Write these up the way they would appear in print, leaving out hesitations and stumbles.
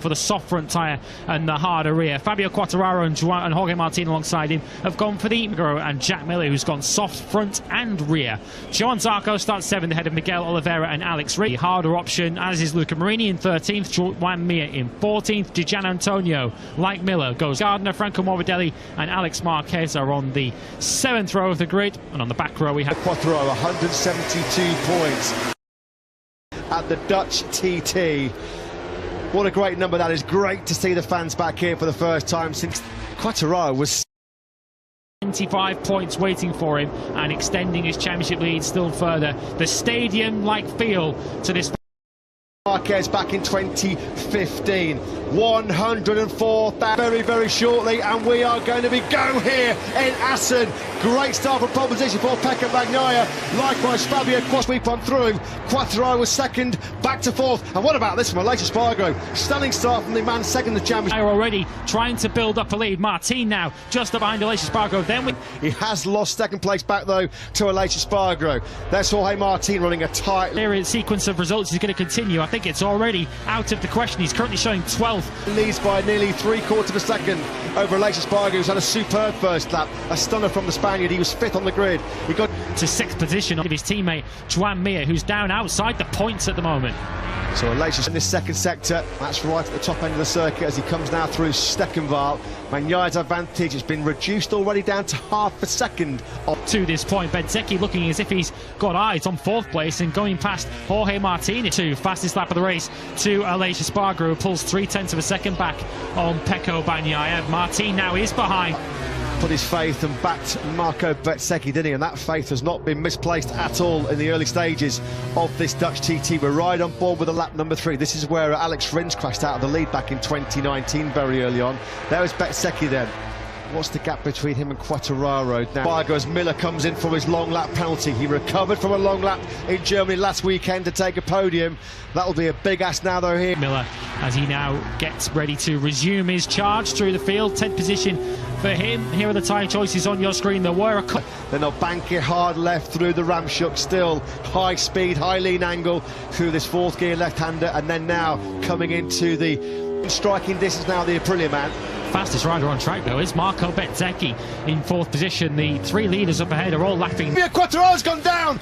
for the soft front tyre and the harder rear. Fabio Quantararo and Jorge Martin alongside him have gone for the Motogp, and Jack Miller, who's gone soft front and rear. Johan Zarco starts 7th ahead of Miguel Oliveira and Alex Reed. Harder option, as is Luca Marini in 13th, Juan Mir in 14th. Di Gian Antonio, like Miller, goes Gardner, Franco Morbidelli and Alex Marquez are on the 7th row of the grid, and on the back row we have Quantararo, 172 points at the Dutch TT. What a great number that is. Great to see the fans back here for the first time since Quantararo was 25 points waiting for him and extending his championship lead still further. The stadium-like feel to this. Marquez back in 2015, 104,000 very, very shortly, and we are going to be go here in Assen. Great start for pole position for Pecco Bagnaia. Likewise, Fabio sweep on through. Quantararo was second, back to 4th. And what about this from Aleix Espargaro? Stunning start from the man second the championship. They're already trying to build up a lead. Martin now just behind Aleix Espargaro. Then he has lost second place back though to Aleix Espargaro. There's Jorge Martin running a tight sequence of results is going to continue. I think it's already out of the question. He's currently showing 12th. Leads by nearly 3/4 of a second over Aleix Espargaro, who's had a superb first lap. A stunner from the Spaniard. He was 5th on the grid. He got to 6th position of his teammate Juan Mir, who's down outside the points at the moment. So Aleix in this second sector, that's right at the top end of the circuit as he comes now through Steckenval. Bagnaia's advantage has been reduced already down to half a second. To this point, Bezzecchi looking as if he's got eyes on 4th place and going past Jorge Martin. Fastest lap of the race to Aleix Espargaro, who pulls 0.3 of a second back on Pecco Bagnaia. Martin now is behind. Put his faith and backed Marco Bezzecchi, didn't he? And that faith has not been misplaced at all in the early stages of this Dutch TT. We're right on board with the lap number 3. This is where Alex Rins crashed out of the lead back in 2019, very early on. There was Bezzecchi then. What's the gap between him and Quantararo now? As Miller comes in for his long lap penalty. He recovered from a long lap in Germany last weekend to take a podium. That'll be a big ask now though here. Miller, as he now gets ready to resume his charge through the field. 10th position for him. Here are the tyre choices on your screen. There were a then they'll bank it hard left through the Ramshook, still high speed, high lean angle through this 4th gear left-hander, and then now coming into the striking distance now the Aprilia man. Fastest rider on track though is Marco Bezzecchi in 4th position. The 3 leaders up ahead are all lapping. Quattararo's gone down.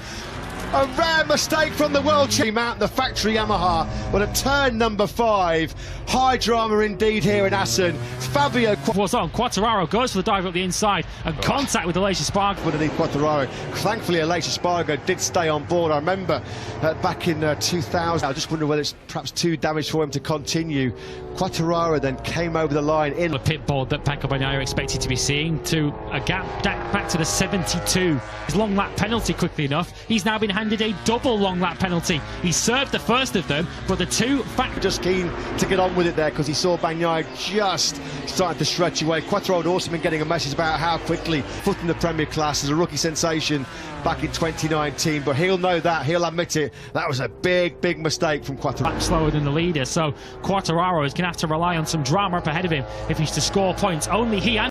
A rare mistake from the world champion, the factory Yamaha, but at turn number 5, high drama indeed here in Assen. Fabio was on. Quantararo goes for the dive up the inside and contact with Aleix Espargaro. Underneath Quantararo. Thankfully, Aleix Espargaro did stay on board. I remember back in 2000. I just wonder whether it's perhaps too damaged for him to continue. Quantararo then came over the line in the pit board that Pecco Bagnaia expected to be seeing, to a gap back to the 72. His long lap penalty quickly enough. He's now been handed a double long lap penalty. He served the first of them, but the 2 just keen to get on with it there because he saw Bagnaia just starting to stretch away. Quantararo had also been getting a message about how quickly foot in the Premier class as a rookie sensation back in 2019, but he'll know that, he'll admit it. That was a big mistake from Quantararo. Slower than the leader, so Quantararo is going to have to rely on some drama up ahead of him if he's to score points. Only he and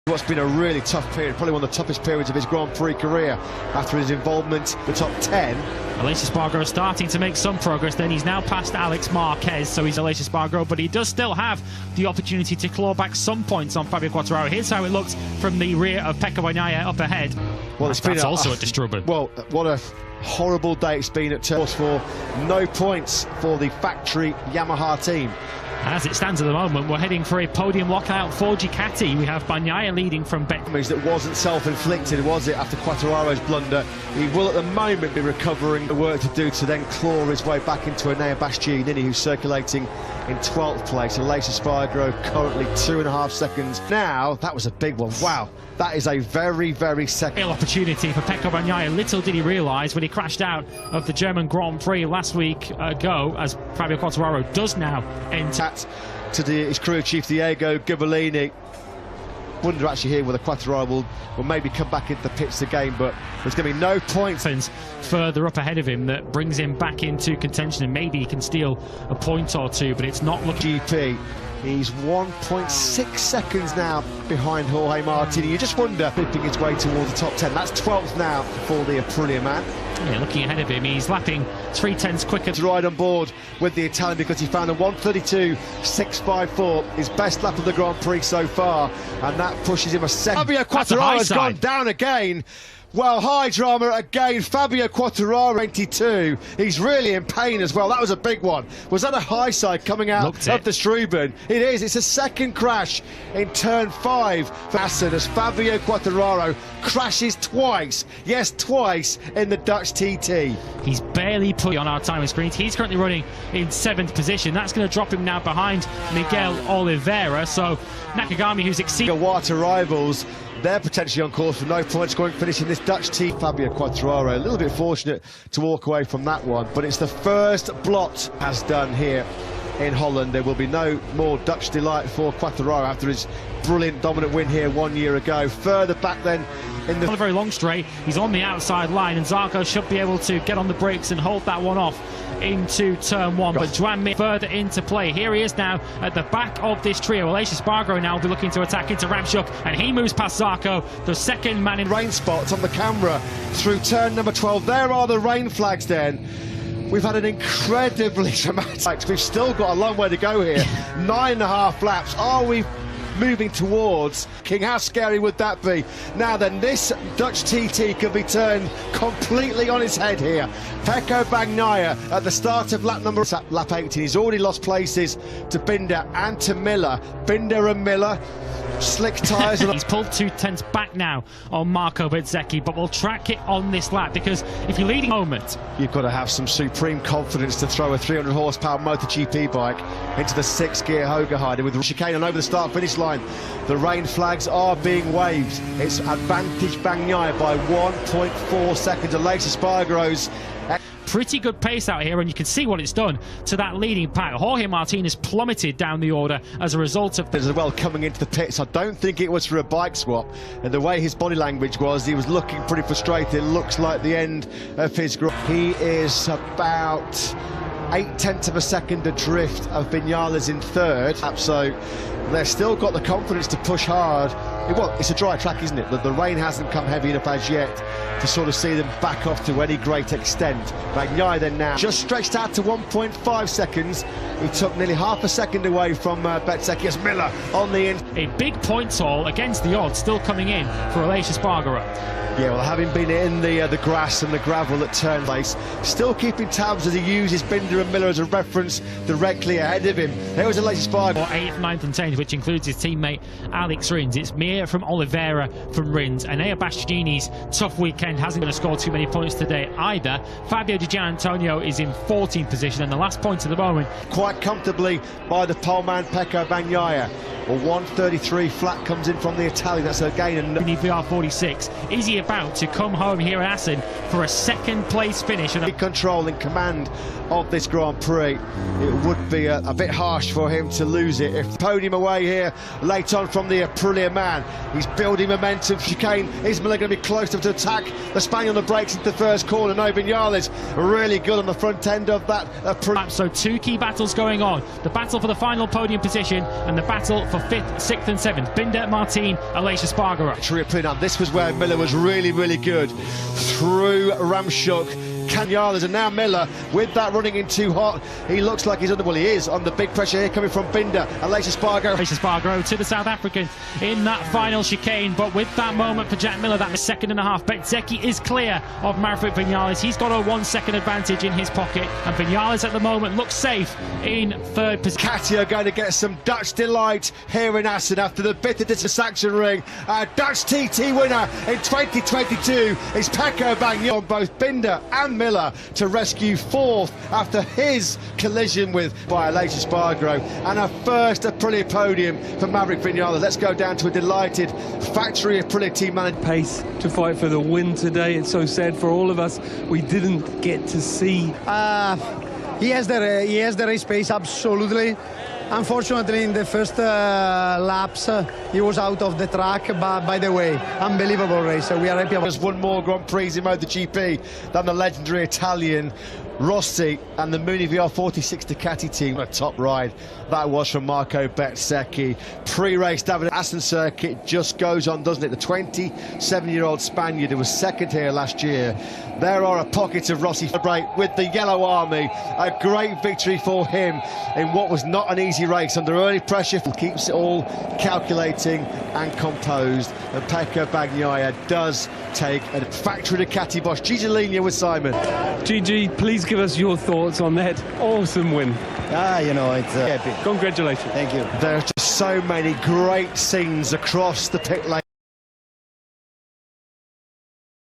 what's been a really tough period, probably one of the toughest periods of his Grand Prix career after his involvement in the top 10. Aleix Espargaro starting to make some progress then. He's now past Alex Marquez, so he's Aleix Espargaro, but he does still have the opportunity to claw back some points on Fabio Quantararo. Here's how it looks from the rear of Pecco Bagnaia up ahead. Well, that's also a disturbance. Well, what a horrible day it's been at turn 4. No points for the factory Yamaha team. As it stands at the moment, we're heading for a podium lockout for Ducati. We have Bagnaia leading from damage that wasn't self-inflicted, was it, after Quattararo's blunder? He will at the moment be recovering the work to do to then claw his way back into Enea Bastianini, who's circulating in 12th place. Aleix Espargaro currently 2.5 seconds. Now, that was a big one. Wow, that is a very second opportunity for Pecco Bagnaia. Little did he realise when he crashed out of the German Grand Prix last week ago, as Fabio Quattararo does now enter. To his crew chief Diego Gabellini. Wonder actually here whether Quattararo will maybe come back into the pits again, but there's going to be no points further up ahead of him that brings him back into contention, and maybe he can steal a point or two, but it's not looking. GP He's 1.6 seconds now behind Jorge Martin. You just wonder, pipping his way towards the top 10. That's 12th now for the Aprilia man. Yeah, looking ahead of him, he's lapping 3/10 quicker. To ride on board with the Italian because he found a 1:32.654, his best lap of the Grand Prix so far, and that pushes him a second. Fabio Quattararo has gone down again. Well, high drama again. Fabio Quattararo, 22. He's really in pain as well. That was a big one. Was that a high side coming out of the Strubben? It is. It's a second crash in turn 5 for Assen as Fabio Quattararo crashes twice. Yes, twice in the Dutch TT. He's barely put on our timing screens. He's currently running in 7th position. That's going to drop him now behind Miguel Oliveira. So Nakagami, who's exceeded Water rivals, they're potentially on course for no points going finishing this Dutch team. Fabio Quattararo a little bit fortunate to walk away from that one, but it's the first blot has done here in Holland. There will be no more Dutch delight for Quattararo after his brilliant dominant win here 1 year ago. Further back then in the... Not a very long straight, he's on the outside line and Zarco should be able to get on the brakes and hold that one off into turn 1, but Joan Mir further into play. Here he is now at the back of this trio. Aleix Espargaro now will be looking to attack into Ramschuk, and he moves past Zarco, the second man in. Rain spots on the camera through turn number 12. There are the rain flags then. We've had an incredibly dramatic... We've still got a long way to go here. 9.5 laps. Are we moving towards King? How scary would that be? Now then, this Dutch TT could be turned completely on its head here. Pecco Bagnaia at the start of lap 18. He's already lost places to Binder and to Miller. Binder and Miller, slick tyres. He's pulled 2/10 back now on Marco Bezzecchi, but we'll track it on this lap because if you're leading moment, you've got to have some supreme confidence to throw a 300 horsepower Motogp bike into the 6-gear Hogerheide with the chicane and over the start-finish line. The rain flags are being waved. It's advantage Bagnaia by 1.4 seconds. Aleix Espargaro's pretty good pace out here, and you can see what it's done to that leading pack. Jorge Martin has plummeted down the order as a result of as well coming into the pits. I don't think it was for a bike swap, and the way his body language was, he was looking pretty frustrated. It looks like the end of his group. He is about 0.8 of a second adrift of Viñales in third, so they've still got the confidence to push hard. Well, it's a dry track, isn't it? The rain hasn't come heavy enough as yet to sort of see them back off to any great extent. Bagnaia then now just stretched out to 1.5 seconds. He took nearly half a second away from Bezzecchi as Miller on the end. A big points haul against the odds still coming in for Aleix Espargaro. Yeah, well, having been in the grass and the gravel at turn place, still keeping tabs as he uses Binder and Miller as a reference directly ahead of him. There was Aleix Espargaro. 8th, 9th and 10th, which includes his teammate Alex Rins. It's Mir from Oliveira from Rins. And Enea Bastianini's tough weekend hasn't going to score too many points today either. Fabio Di Gianantonio is in 14th position, and the last point of the moment. Quite comfortably by the poleman Pecco Bagnaia. Well, 1:33 flat comes in from the Italian. That's again a VR46. Is he about to come home here at Assen for a second place finish? And big control and command of this Grand Prix. It would be a bit harsh for him to lose it. If podium away here late on from the Aprilia man, he's building momentum. Chicane, is Miller going to be close to attack the Spaniard on the brakes into the first corner? No, Viñales really good on the front end of that Aprilia. So 2 key battles going on: the battle for the final podium position and the battle for 5th, 6th and 7th. Binder, Martin, Aleix Espargaro. Now this was where Miller was really good through Ramschuk. Viñales, and now Miller with that running in too hot. He looks like he's under, well, he is under big pressure here coming from Binder. Aleix Espargaro to the South African in that final chicane, but with that moment for Jack Miller, that 1.5 seconds. Bezzecchi is clear of Maverick Viñales. He's got a 1 second advantage in his pocket, and Viñales at the moment looks safe in 3rd position. Katia going to get some Dutch delight here in Assen after the bitter Sachsenring. Dutch TT winner in 2022 is Pecco Bagnaia on both Binder and Miller to rescue 4th after his collision by Aleix Espargaro, and a first Aprilia podium for Maverick Viñales. Let's go down to a delighted factory Aprilia team manager. Pace to fight for the win today. It's so sad for all of us. We didn't get to see. He has the race pace, absolutely. Unfortunately, in the first laps, he was out of the track, but by the way, unbelievable race. So we are happy about. There's one more Grand Prix in Motogp than the legendary Italian. Rossi and the Mooney VR46 Ducati team. A top ride that was from Marco Bezzecchi. Pre-race David Assen circuit just goes on, doesn't it? The 27-year-old Spaniard who was second here last year. There are a pocket of Rossi celebrate with the Yellow Army. A great victory for him in what was not an easy race under early pressure. Keeps it all calculating and composed. And Pecco Bagnaia does take a factory Ducati Bosch. Gigi Ligna with Simon. Gigi, please give us your thoughts on that awesome win. You know, it's happy. Congratulations. Thank you. There are just so many great scenes across the pit lane.